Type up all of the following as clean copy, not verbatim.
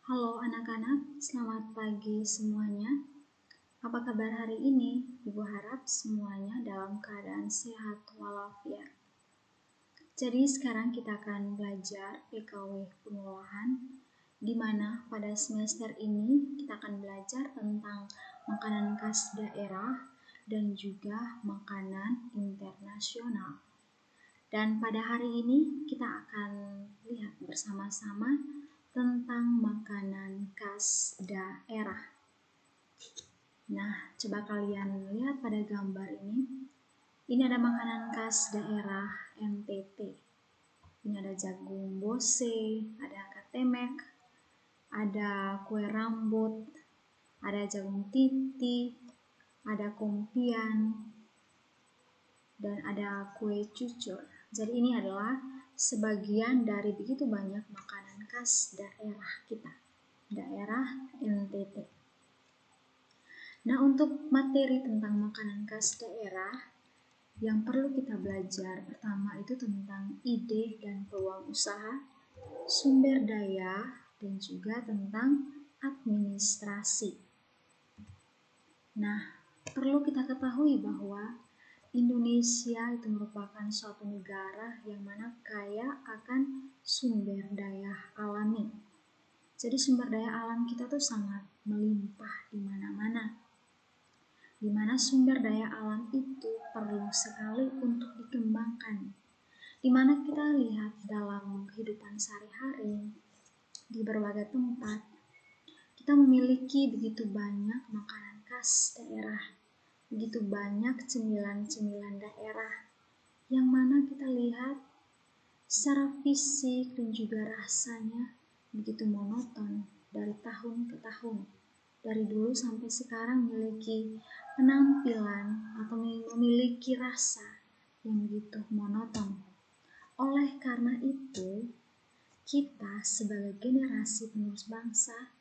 Halo anak-anak, selamat pagi semuanya. Apa kabar hari ini? Ibu harap semuanya dalam keadaan sehat walafiat. Jadi sekarang kita akan belajar PKW pengolahan, di mana pada semester ini kita akan belajar tentang makanan khas daerah dan juga makanan internasional. Dan pada hari ini kita akan lihat bersama-sama tentang makanan khas daerah. Nah, coba kalian lihat pada gambar ini. Ini ada makanan khas daerah NTT. Ini ada jagung bose, ada katemek, ada kue rambut, ada jagung titi, ada kompian, dan ada kue cucur. Jadi ini adalah sebagian dari begitu banyak makanan khas daerah kita, daerah NTT. Nah, untuk materi tentang makanan khas daerah yang perlu kita belajar pertama itu tentang ide dan peluang usaha, sumber daya, dan juga tentang administrasi. Nah, perlu kita ketahui bahwa Indonesia itu merupakan suatu negara yang mana kaya akan sumber daya alami. Jadi sumber daya alam kita tuh sangat melimpah di mana-mana. Di mana sumber daya alam itu perlu sekali untuk dikembangkan. Di mana kita lihat dalam kehidupan sehari-hari di berbagai tempat, kita memiliki begitu banyak makanan khas daerah, begitu banyak cemilan-cemilan daerah yang mana kita lihat secara fisik dan juga rasanya begitu monoton dari tahun ke tahun. Dari dulu sampai sekarang memiliki penampilan atau memiliki rasa yang begitu monoton. Oleh karena itu, kita sebagai generasi penerus bangsa,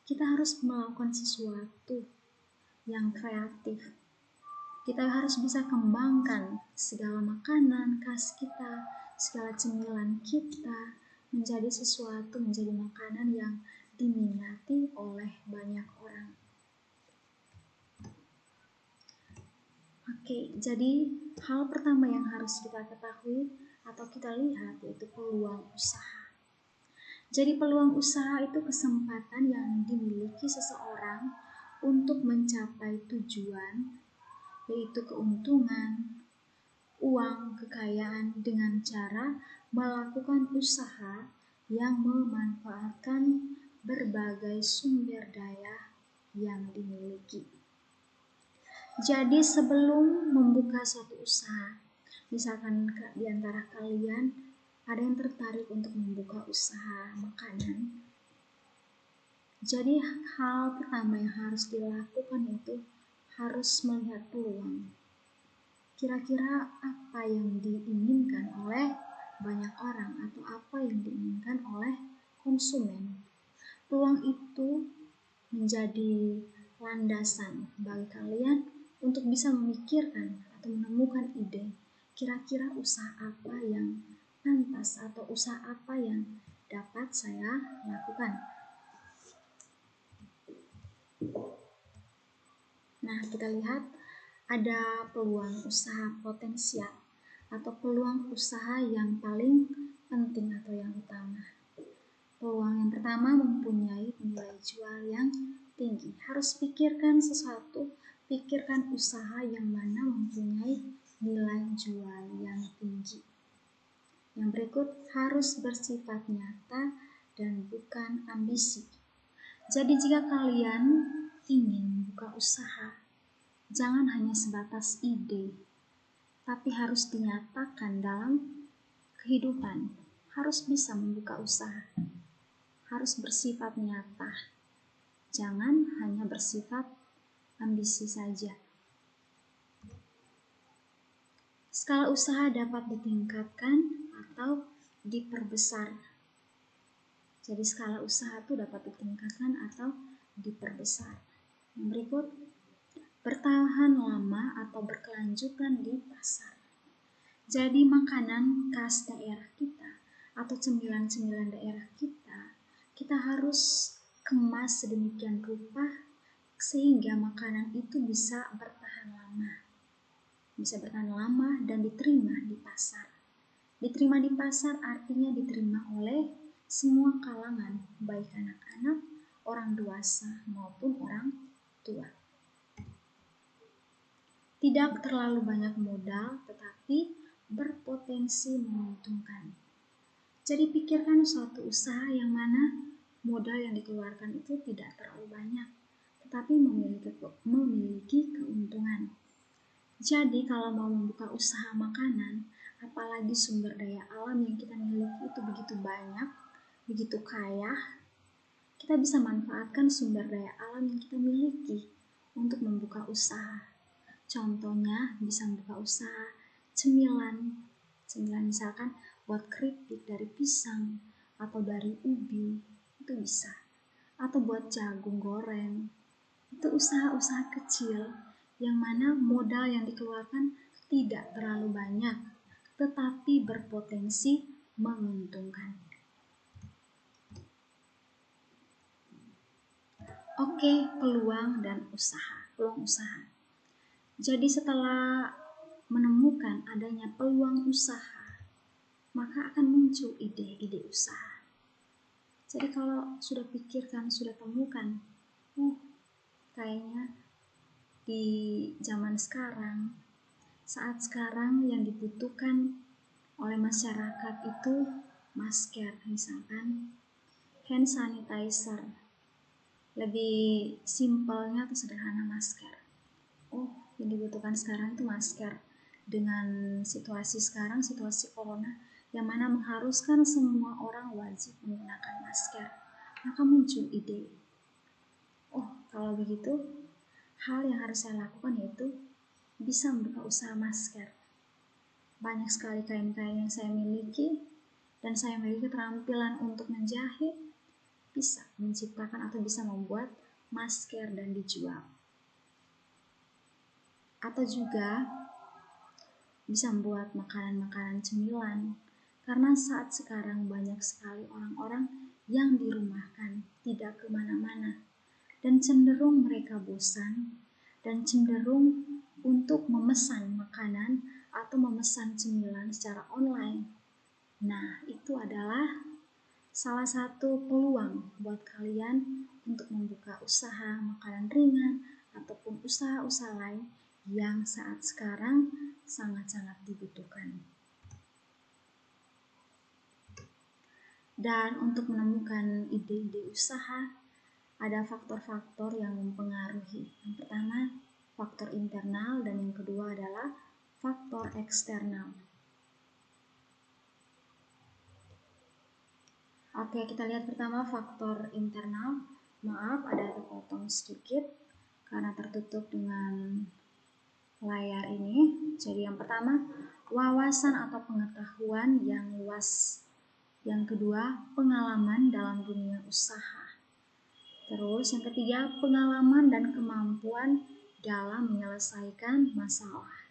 kita harus melakukan sesuatu yang kreatif. Kita harus bisa kembangkan segala makanan khas kita, segala cemilan kita menjadi sesuatu, menjadi makanan yang diminati oleh banyak orang. Oke, jadi hal pertama yang harus kita ketahui atau kita lihat yaitu peluang usaha. Jadi peluang usaha itu kesempatan yang dimiliki seseorang untuk mencapai tujuan, yaitu keuntungan, uang, kekayaan dengan cara melakukan usaha yang memanfaatkan berbagai sumber daya yang dimiliki. Jadi sebelum membuka suatu usaha, misalkan di antara kalian ada yang tertarik untuk membuka usaha makanan, jadi hal pertama yang harus dilakukan itu harus melihat peluang. Kira-kira apa yang diinginkan oleh banyak orang atau apa yang diinginkan oleh konsumen. Peluang itu menjadi landasan bagi kalian untuk bisa memikirkan atau menemukan ide. Kira-kira usaha apa yang pantas atau usaha apa yang dapat saya lakukan. Nah, kita lihat ada peluang usaha potensial atau peluang usaha yang paling penting atau yang utama. Peluang yang pertama mempunyai nilai jual yang tinggi. Harus pikirkan sesuatu, pikirkan usaha yang mana mempunyai nilai jual yang tinggi. Yang berikut harus bersifat nyata dan bukan ambisi. Jadi jika kalian ingin buka usaha, jangan hanya sebatas ide, tapi harus dinyatakan dalam kehidupan. Harus bisa membuka usaha, harus bersifat nyata. Jangan hanya bersifat ambisi saja. Skala usaha dapat ditingkatkan atau diperbesar. Jadi skala usaha itu dapat ditingkatkan atau diperbesar. Yang berikut, bertahan lama atau berkelanjutan di pasar. Jadi makanan khas daerah kita atau cemilan-cemilan daerah kita kita harus kemas sedemikian rupa sehingga makanan itu bisa bertahan lama dan diterima di pasar. Diterima di pasar artinya diterima oleh semua kalangan, baik anak-anak, orang dewasa maupun orang tua. Tidak terlalu banyak modal, tetapi berpotensi menguntungkan. Jadi pikirkan suatu usaha yang mana modal yang dikeluarkan itu tidak terlalu banyak, tetapi memiliki keuntungan. Jadi kalau mau membuka usaha makanan, apalagi sumber daya alam yang kita miliki itu begitu banyak, begitu kaya, kita bisa manfaatkan sumber daya alam yang kita miliki untuk membuka usaha. Contohnya bisa membuka usaha cemilan misalkan buat keripik dari pisang atau dari ubi, itu bisa. Atau buat jagung goreng, itu usaha-usaha kecil yang mana modal yang dikeluarkan tidak terlalu banyak, tetapi berpotensi menguntungkan. Oke, peluang usaha. Jadi setelah menemukan adanya peluang usaha, maka akan muncul ide-ide usaha. Jadi kalau sudah pikirkan, sudah temukan, kayaknya di zaman sekarang, saat sekarang yang dibutuhkan oleh masyarakat itu masker, misalkan hand sanitizer, lebih simpelnya atau sederhana masker. Yang dibutuhkan sekarang itu masker. Dengan situasi sekarang, situasi corona, yang mana mengharuskan semua orang wajib menggunakan masker, maka muncul ide, kalau begitu hal yang harus saya lakukan yaitu bisa membuka usaha masker. Banyak sekali kain-kain yang saya miliki, dan saya memiliki keterampilan untuk menjahit, bisa menciptakan atau bisa membuat masker dan dijual. Atau juga bisa membuat makanan-makanan cemilan, karena saat sekarang banyak sekali orang-orang yang dirumahkan, tidak kemana-mana, dan cenderung mereka bosan, dan cenderung untuk memesan makanan atau memesan cemilan secara online. Nah, itu adalah salah satu peluang buat kalian untuk membuka usaha makanan ringan ataupun usaha-usaha lain yang saat sekarang sangat-sangat dibutuhkan. Dan untuk menemukan ide-ide usaha, ada faktor-faktor yang mempengaruhi. Yang pertama, faktor internal, dan yang kedua adalah faktor eksternal. Oke, kita lihat pertama faktor internal. Maaf, ada terpotong sedikit karena tertutup dengan layar ini. Jadi yang pertama, wawasan atau pengetahuan yang luas. Yang kedua, pengalaman dalam dunia usaha. Terus yang ketiga, pengalaman dan kemampuan dalam menyelesaikan masalah.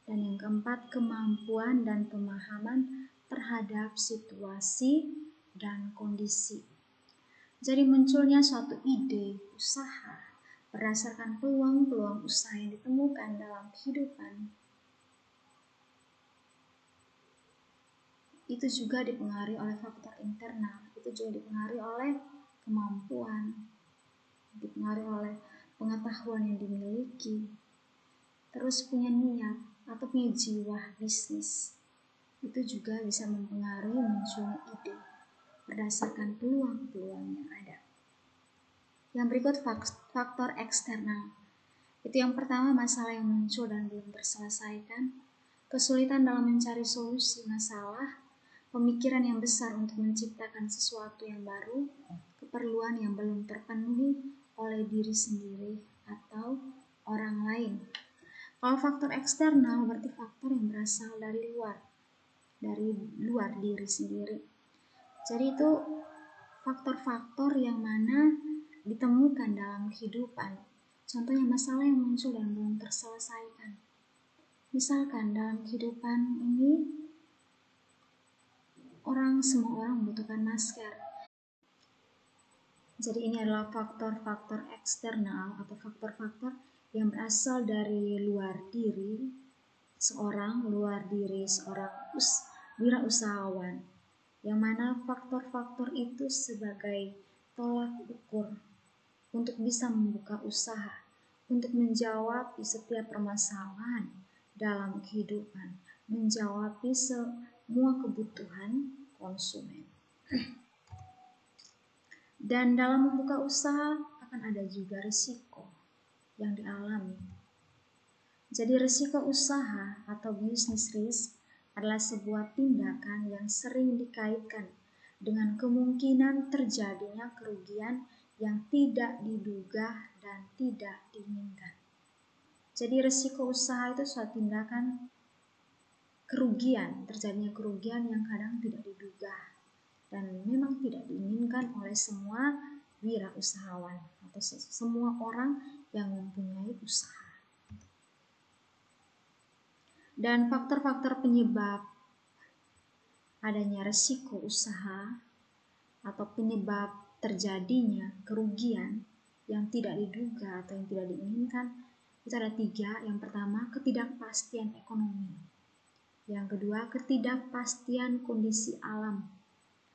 Dan yang keempat, kemampuan dan pemahaman terhadap situasi dan kondisi. Jadi munculnya suatu ide usaha berdasarkan peluang-peluang usaha yang ditemukan dalam kehidupan. Itu juga dipengaruhi oleh faktor internal, itu juga dipengaruhi oleh kemampuan, dipengaruhi oleh pengetahuan yang dimiliki, terus punya niat atau punya jiwa bisnis. Itu juga bisa mempengaruhi munculnya ide berdasarkan peluang-peluang yang ada. Yang berikut faktor eksternal. Itu yang pertama, masalah yang muncul dan belum terselesaikan, kesulitan dalam mencari solusi masalah, pemikiran yang besar untuk menciptakan sesuatu yang baru, keperluan yang belum terpenuhi oleh diri sendiri atau orang lain. Kalau faktor eksternal berarti faktor yang berasal dari luar diri sendiri. Jadi itu faktor-faktor yang mana ditemukan dalam kehidupan. Contohnya masalah yang muncul dan belum terselesaikan. Misalkan dalam kehidupan ini semua orang membutuhkan masker. Jadi ini adalah faktor-faktor eksternal atau faktor-faktor yang berasal dari luar diri seorang wirausahawan, yang mana faktor-faktor itu sebagai tolak ukur untuk bisa membuka usaha, untuk menjawab setiap permasalahan dalam kehidupan, menjawab semua kebutuhan konsumen. Dan dalam membuka usaha akan ada juga risiko yang dialami. Jadi risiko usaha atau business risk adalah sebuah tindakan yang sering dikaitkan dengan kemungkinan terjadinya kerugian yang tidak diduga dan tidak diinginkan. Jadi risiko usaha itu suatu tindakan terjadinya kerugian yang kadang tidak diduga dan memang tidak diinginkan oleh semua wirausahawan atau semua orang yang mempunyai usaha. Dan faktor-faktor penyebab adanya risiko usaha atau penyebab terjadinya kerugian yang tidak diduga atau yang tidak diinginkan itu ada 3. Yang pertama, ketidakpastian ekonomi. Yang kedua, ketidakpastian kondisi alam.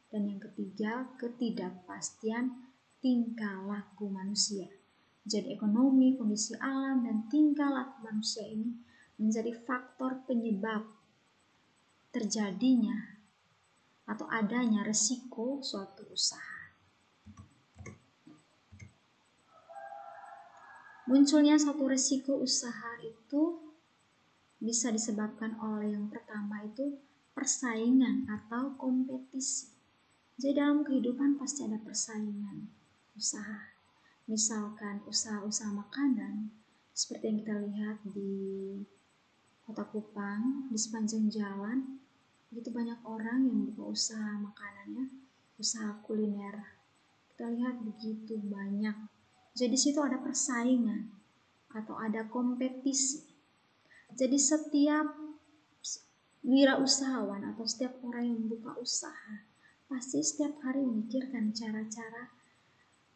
Dan yang ketiga, ketidakpastian tingkah laku manusia. Jadi ekonomi, kondisi alam, dan tingkah laku manusia ini menjadi faktor penyebab terjadinya atau adanya resiko suatu usaha. Munculnya suatu resiko usaha itu bisa disebabkan oleh yang pertama itu persaingan atau kompetisi. Jadi dalam kehidupan pasti ada persaingan usaha. Misalkan usaha-usaha makanan seperti yang kita lihat di Kota Kupang, di sepanjang jalan begitu banyak orang yang buka usaha makanannya, usaha kuliner. Kita lihat begitu banyak. Jadi di situ ada persaingan atau ada kompetisi. Jadi setiap wirausahawan atau setiap orang yang membuka usaha pasti setiap hari memikirkan cara-cara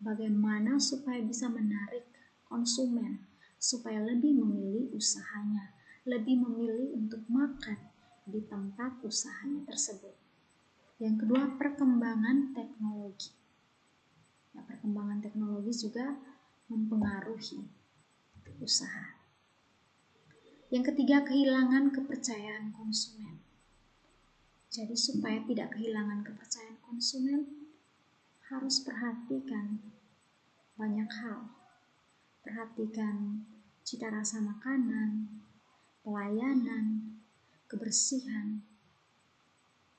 bagaimana supaya bisa menarik konsumen, supaya lebih memilih usahanya, lebih memilih untuk makan di tempat usahanya tersebut. Yang kedua, perkembangan teknologi. Nah, perkembangan teknologi juga mempengaruhi usaha. Yang ketiga, kehilangan kepercayaan konsumen. Jadi supaya tidak kehilangan kepercayaan konsumen, harus perhatikan banyak hal. Perhatikan cita rasa makanan, pelayanan, kebersihan.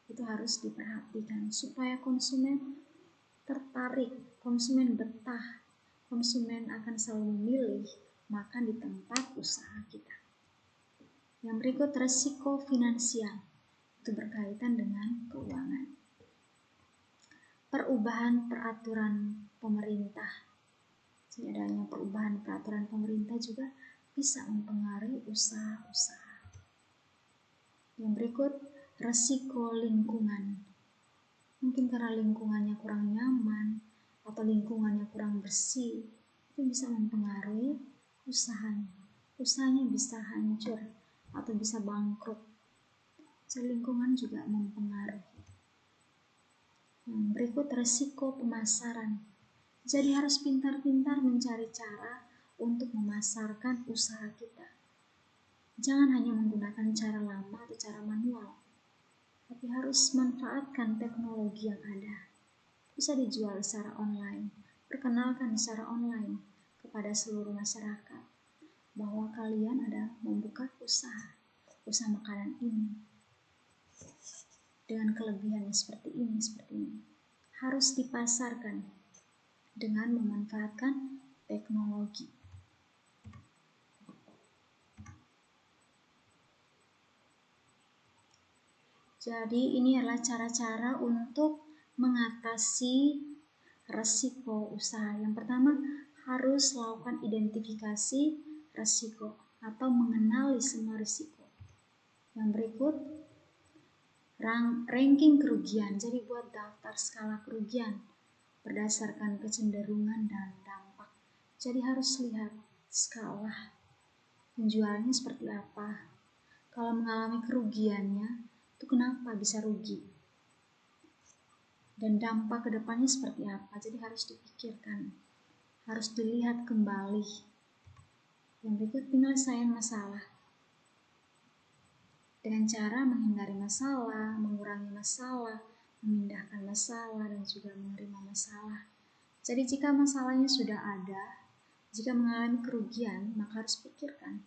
Itu harus diperhatikan supaya konsumen tertarik, konsumen betah, konsumen akan selalu memilih makan di tempat usaha kita. Yang berikut, resiko finansial. Itu berkaitan dengan keuangan. Perubahan peraturan pemerintah. Jadi adanya perubahan peraturan pemerintah juga bisa mempengaruhi usaha-usaha. Yang berikut, resiko lingkungan. Mungkin karena lingkungannya kurang nyaman atau lingkungannya kurang bersih, itu bisa mempengaruhi usahanya. Usahanya bisa hancur atau bisa bangkrut. Jadi lingkungan juga mempengaruhi. Yang berikut, resiko pemasaran. Jadi harus pintar-pintar mencari cara untuk memasarkan usaha kita. Jangan hanya menggunakan cara lama atau cara manual, tapi harus manfaatkan teknologi yang ada. Bisa dijual secara online, perkenalkan secara online kepada seluruh masyarakat bahwa kalian ada membuka usaha makanan ini. Dengan kelebihannya seperti ini. Harus dipasarkan dengan memanfaatkan teknologi. Jadi ini adalah cara-cara untuk mengatasi resiko usaha. Yang pertama, harus lakukan identifikasi resiko atau mengenali semua risiko. Yang berikut, ranking kerugian. Jadi buat daftar skala kerugian berdasarkan kecenderungan dan dampak. Jadi harus lihat skala penjualannya seperti apa. Kalau mengalami kerugiannya, itu kenapa bisa rugi? Dan dampak ke depannya seperti apa? Jadi harus dipikirkan, harus dilihat kembali. Yang berikut, penyelesaian masalah. Dengan cara menghindari masalah, mengurangi masalah, memindahkan masalah, dan juga menerima masalah. Jadi jika masalahnya sudah ada, jika mengalami kerugian, maka harus pikirkan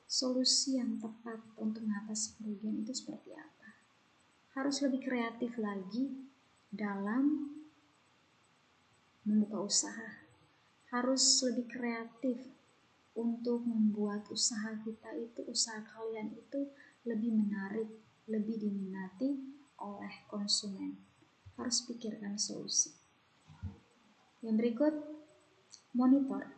solusi yang tepat untuk mengatasi kerugian itu seperti apa. Harus lebih kreatif lagi dalam membuka usaha. Harus lebih kreatif untuk membuat usaha kita itu, usaha kalian itu lebih menarik, lebih diminati oleh konsumen. Harus pikirkan solusi. Yang berikut, monitor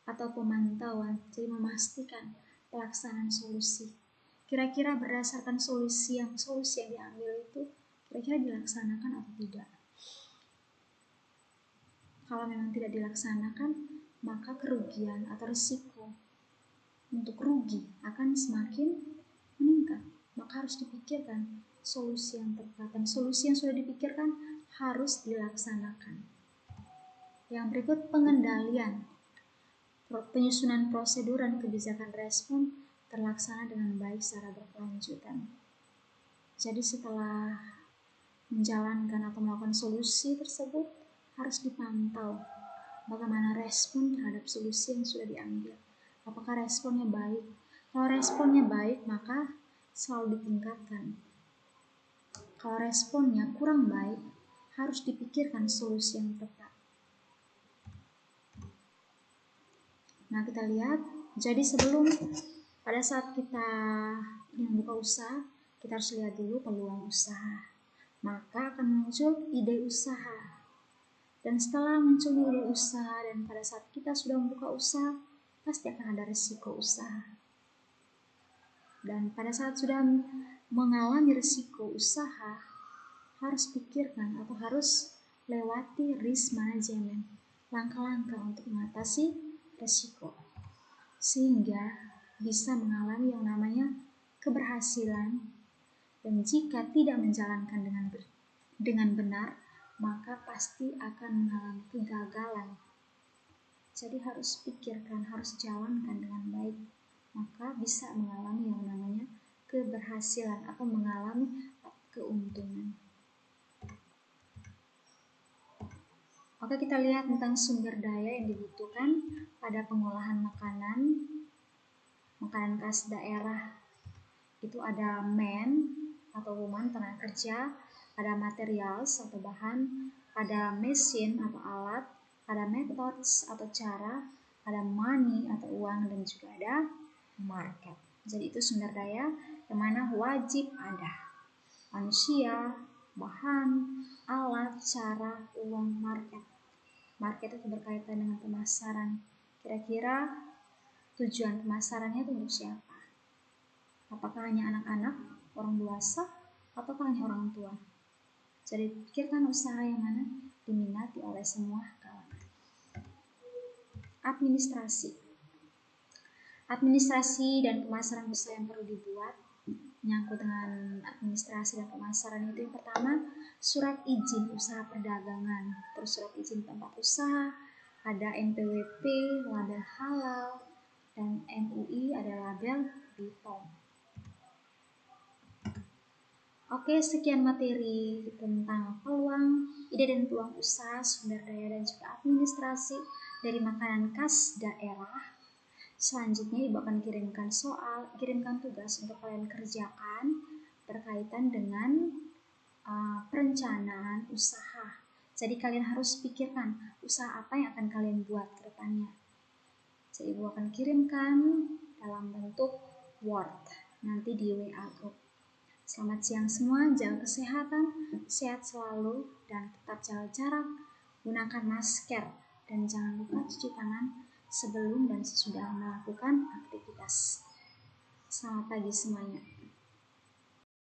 atau pemantauan, jadi memastikan pelaksanaan solusi. Kira-kira berdasarkan solusi yang diambil itu kira-kira dilaksanakan atau tidak. Kalau memang tidak dilaksanakan, maka kerugian atau risiko untuk rugi akan semakin meningkat. Maka harus dipikirkan solusi yang tepat, dan solusi yang sudah dipikirkan harus dilaksanakan. Yang berikut, pengendalian. Penyusunan prosedur dan kebijakan respon terlaksana dengan baik secara berkelanjutan. Jadi setelah menjalankan atau melakukan solusi tersebut, harus dipantau bagaimana respon terhadap solusi yang sudah diambil. Apakah responnya baik? Kalau responnya baik, maka selalu ditingkatkan. Kalau responnya kurang baik, harus dipikirkan solusi yang tepat. Nah, kita lihat, jadi pada saat kita ingin buka usaha, kita harus lihat dulu peluang usaha. Maka akan muncul ide usaha. Dan setelah muncul ide usaha dan pada saat kita sudah membuka usaha, pasti akan ada risiko usaha. Dan pada saat sudah mengalami risiko usaha, harus pikirkan atau harus lewati risk management, langkah-langkah untuk mengatasi risiko, sehingga bisa mengalami yang namanya keberhasilan. Dan jika tidak menjalankan dengan benar, maka pasti akan mengalami kegagalan. Jadi harus pikirkan, harus jalankan dengan baik, maka bisa mengalami yang namanya keberhasilan atau mengalami keuntungan. Oke, kita lihat tentang sumber daya yang dibutuhkan pada pengolahan makanan khas daerah. Itu ada man atau woman, tenaga kerja, ada materials atau bahan, ada mesin atau alat, ada methods atau cara, ada money atau uang, dan juga ada market. Jadi itu sumber daya yang mana wajib ada. Manusia, bahan, alat, cara, uang, market. Market itu berkaitan dengan pemasaran. Kira-kira tujuan pemasarannya itu untuk siapa? Apakah hanya anak-anak, orang dewasa, atau hanya orang tua? Jadi pikirkan usaha yang mana diminati oleh semua kalangan. Administrasi dan pemasaran usaha yang perlu dibuat. Menyangkut dengan administrasi dan pemasaran itu, yang pertama, surat izin usaha perdagangan, terus surat izin tempat usaha, ada NPWP, label halal, dan MUI, ada label BPOM. Oke, sekian materi tentang peluang, ide dan peluang usaha, sumber daya, dan juga administrasi dari makanan khas daerah. Selanjutnya Ibu akan kirimkan tugas untuk kalian kerjakan berkaitan dengan perencanaan usaha. Jadi kalian harus pikirkan usaha apa yang akan kalian buat ke depannya. Jadi Ibu akan kirimkan dalam bentuk Word nanti di WA group. Selamat siang semua, jaga kesehatan, sehat selalu, dan tetap jaga jarak, gunakan masker, dan jangan lupa cuci tangan sebelum dan sesudah melakukan aktivitas. Selamat pagi semuanya.